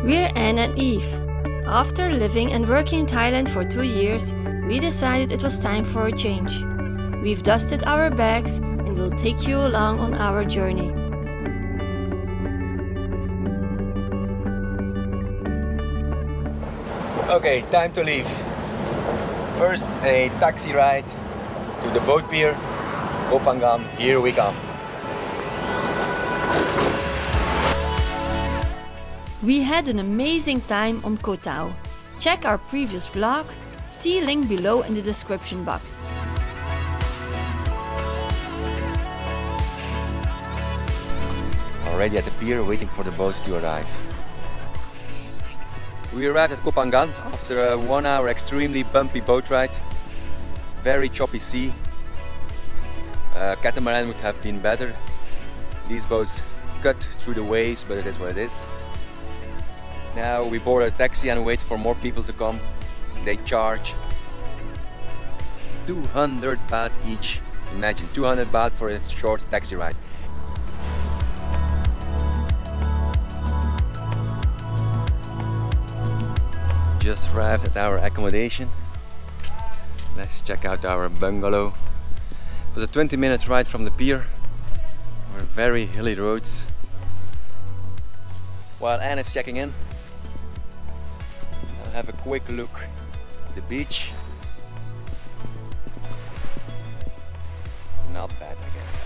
We're Anne and Eve. After living and working in Thailand for 2 years, we decided it was time for a change. We've dusted our bags and will take you along on our journey. Okay, time to leave. First a taxi ride to the boat pier, Koh Phangan, here we come. We had an amazing time on Koh Tao. Check our previous vlog, see link below in the description box. Already at the pier waiting for the boat to arrive. We arrived at Koh Phangan after a 1 hour extremely bumpy boat ride. Very choppy sea. Catamaran would have been better. These boats cut through the waves, but it is what it is. Now we board a taxi and wait for more people to come. They charge 200 baht each. Imagine 200 baht for a short taxi ride. Just arrived at our accommodation. Let's check out our bungalow. It was a 20-minute ride from the pier. We're very hilly roads. While Anne is checking in, I'll have a quick look at the beach. Not bad, I guess.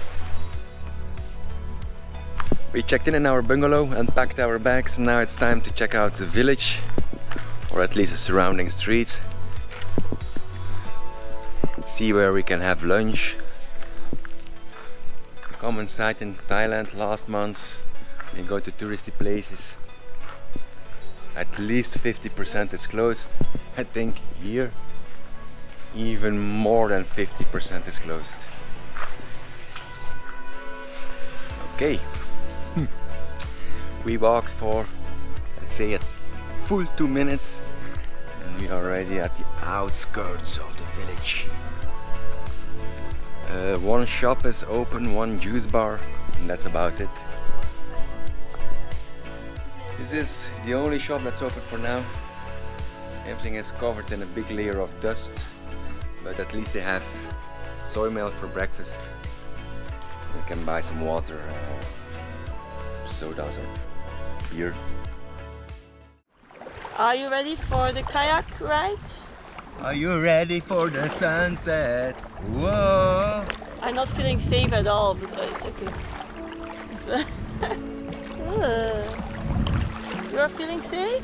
We checked in our bungalow and packed our bags. Now it's time to check out the village, or at least the surrounding streets. See where we can have lunch. Common sight in Thailand last month. You go to touristy places, at least 50% is closed. I think here even more than 50% is closed. Okay, we walked for, let's say, a full 2 minutes and we are already at the outskirts of the village. One shop is open, one juice bar, and that's about it. This is the only shop that's open for now. Everything is covered in a big layer of dust, but at least they have soy milk for breakfast. You can buy some water, sodas or beer. Are you ready for the kayak ride? Are you ready for the sunset? Whoa! I'm not feeling safe at all, but it's okay. You are feeling safe?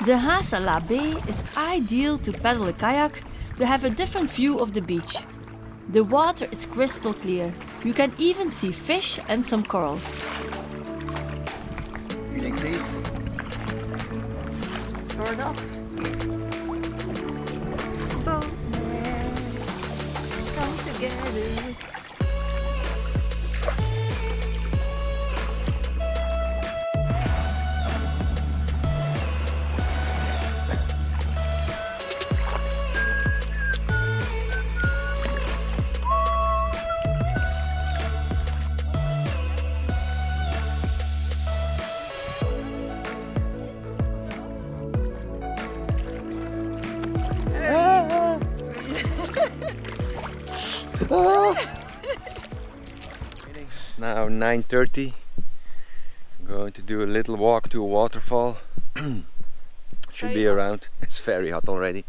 The Haad Salad Bay is ideal to paddle a kayak to have a different view of the beach. The water is crystal clear. You can even see fish and some corals. Feeling safe? Sort of. Boatman, come together. It's now 9:30. I'm going to do a little walk to a waterfall. Should be around. It's very hot already.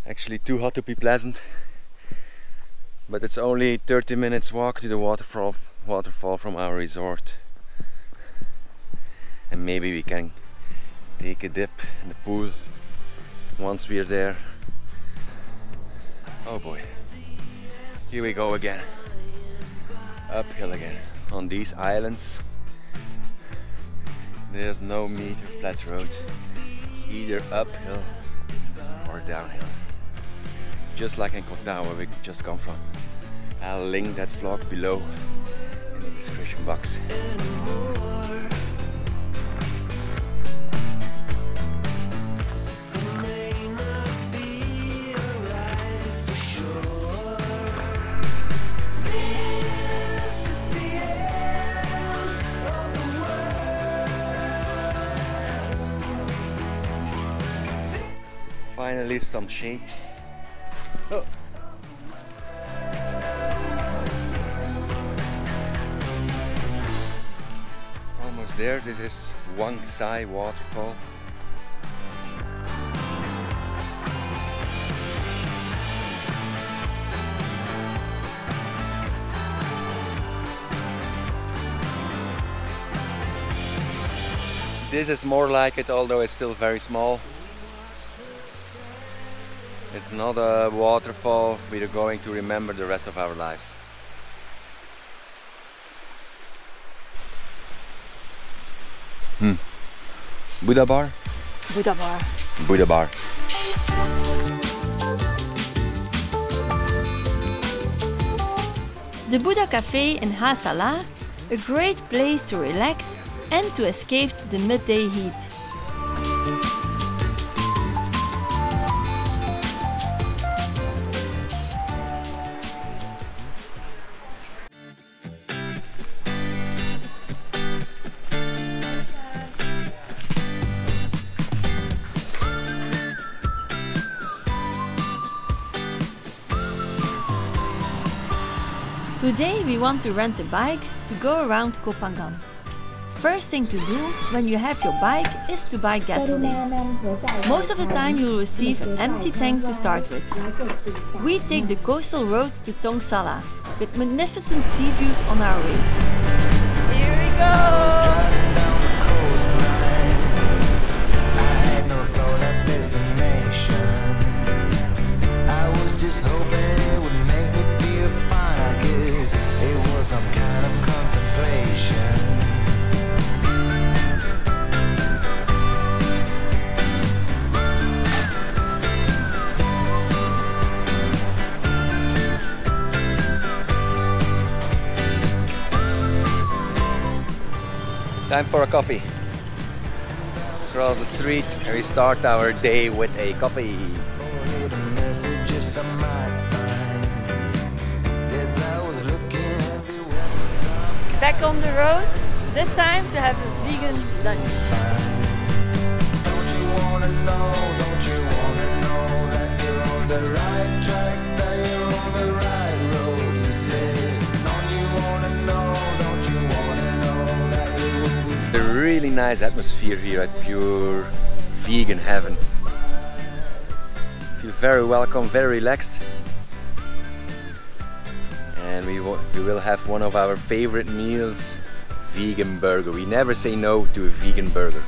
Actually too hot to be pleasant. But it's only 30 minutes walk to the waterfall from our resort. And maybe we can take a dip in the pool once we're there. Oh boy, here we go again. Uphill again. On these islands there's no meter flat road. It's either uphill or downhill. Just like in Koh Tao where we just come from. I'll link that vlog below in the description box. Finally some shade. Oh. Almost there. This is Wang Sai Waterfall. This is more like it, although it's still very small. It's not a waterfall we are going to remember the rest of our lives. Buddha bar? Buddha bar. Buddha bar. The Buddha Café in Haad Salad, a great place to relax and to escape the midday heat. Today we want to rent a bike to go around Koh Phangan. First thing to do when you have your bike is to buy gasoline. Most of the time you will receive an empty tank to start with. We take the coastal road to Thong Sala with magnificent sea views on our way. Here we go! Time for a coffee. Across the street and we start our day with a coffee. Back on the road, this time to have a vegan lunch. Don't you wanna know that you're on the right track, that you're on the right road, you say. Don't you wanna know that you will be A really nice atmosphere here at pure vegan heaven. Feel very welcome, very relaxed. And we will have one of our favorite meals, vegan burger. We never say no to a vegan burger.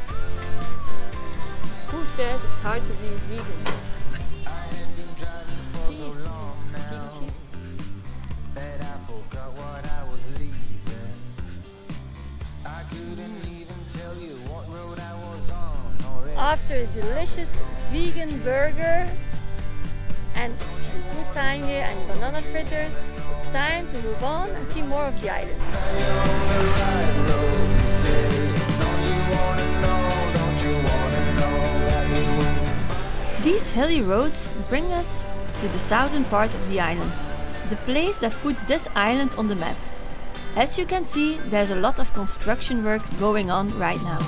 Who says it's hard to be vegan? Cheese. Vegan cheese. that I forgot what I was leaving. I couldn't even tell you what road I was on already. After a delicious vegan burger and a good time here and banana fritters, it's time to move on and see more of the island. These hilly roads bring us to the southern part of the island, the place that puts this island on the map. As you can see, there's a lot of construction work going on right now.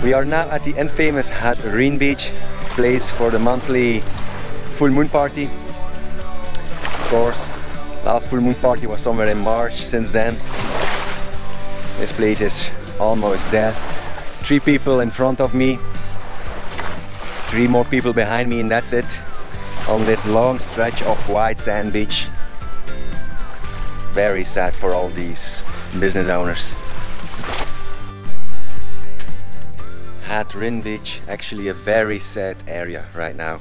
We are now at the infamous Haad Rin Beach, place for the monthly full moon party. Of course, last full moon party was somewhere in March. Since then, this place is almost dead. 3 people in front of me, 3 more people behind me, and that's it on this long stretch of white sand beach. Very sad for all these business owners. Haad Rin Beach, actually a very sad area right now.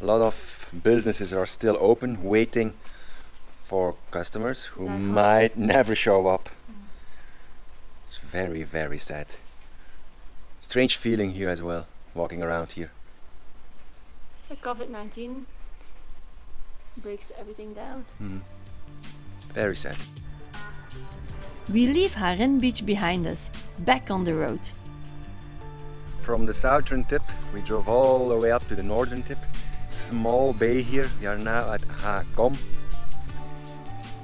A lot of businesses are still open, waiting for customers who might never show up. It's very, very sad. Strange feeling here as well, walking around here. COVID-19 breaks everything down. Very sad. We leave Haad Rin Beach behind us, back on the road. From the southern tip, we drove all the way up to the northern tip, small bay here. We are now at Khom.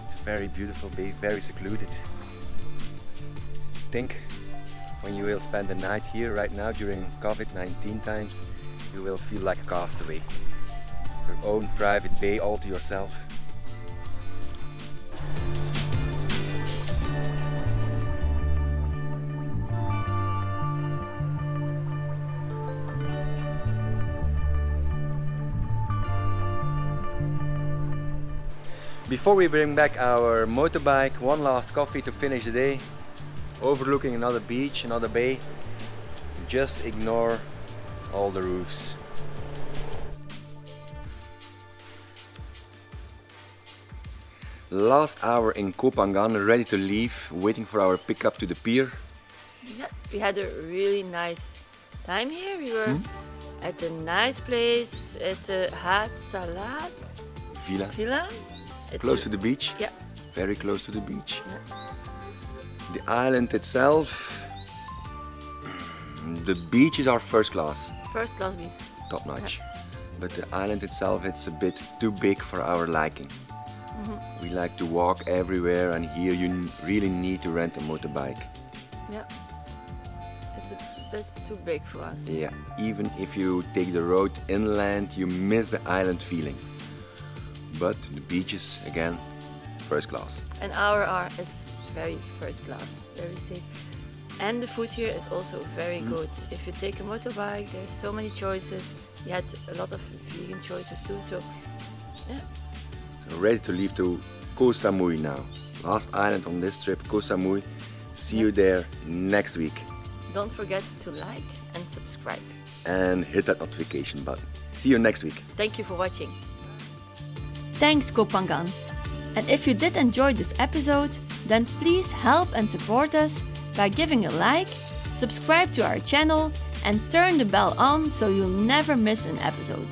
It's a very beautiful bay, very secluded. I think when you will spend the night here right now during COVID-19 times, you will feel like a castaway. Your own private bay all to yourself. Before we bring back our motorbike, one last coffee to finish the day, overlooking another beach, another bay. Just ignore all the roofs. Last hour in Koh Phangan, ready to leave, waiting for our pickup to the pier. Yes, we had a really nice time here. We were at a nice place at the Haad Salad Villa. It's Close to the beach? Yeah. Very close to the beach. Yeah. The island itself, the beaches are first class. First class beach. Top notch. Yeah. But the island itself, it's a bit too big for our liking. We like to walk everywhere, and here you really need to rent a motorbike. Yeah. It's a bit too big for us. Yeah, even if you take the road inland, you miss the island feeling. But the beaches, again, first class. And our art is very first class, very safe. And the food here is also very good. If you take a motorbike, there's so many choices. We had a lot of vegan choices too, so yeah. So ready to leave to Koh Samui now. Last island on this trip, Koh Samui. See you there next week. Don't forget to like and subscribe. And hit that notification button. See you next week. Thank you for watching. Thanks Koh Phangan. And if you did enjoy this episode, then please help and support us by giving a like, subscribe to our channel, and turn the bell on so you'll never miss an episode.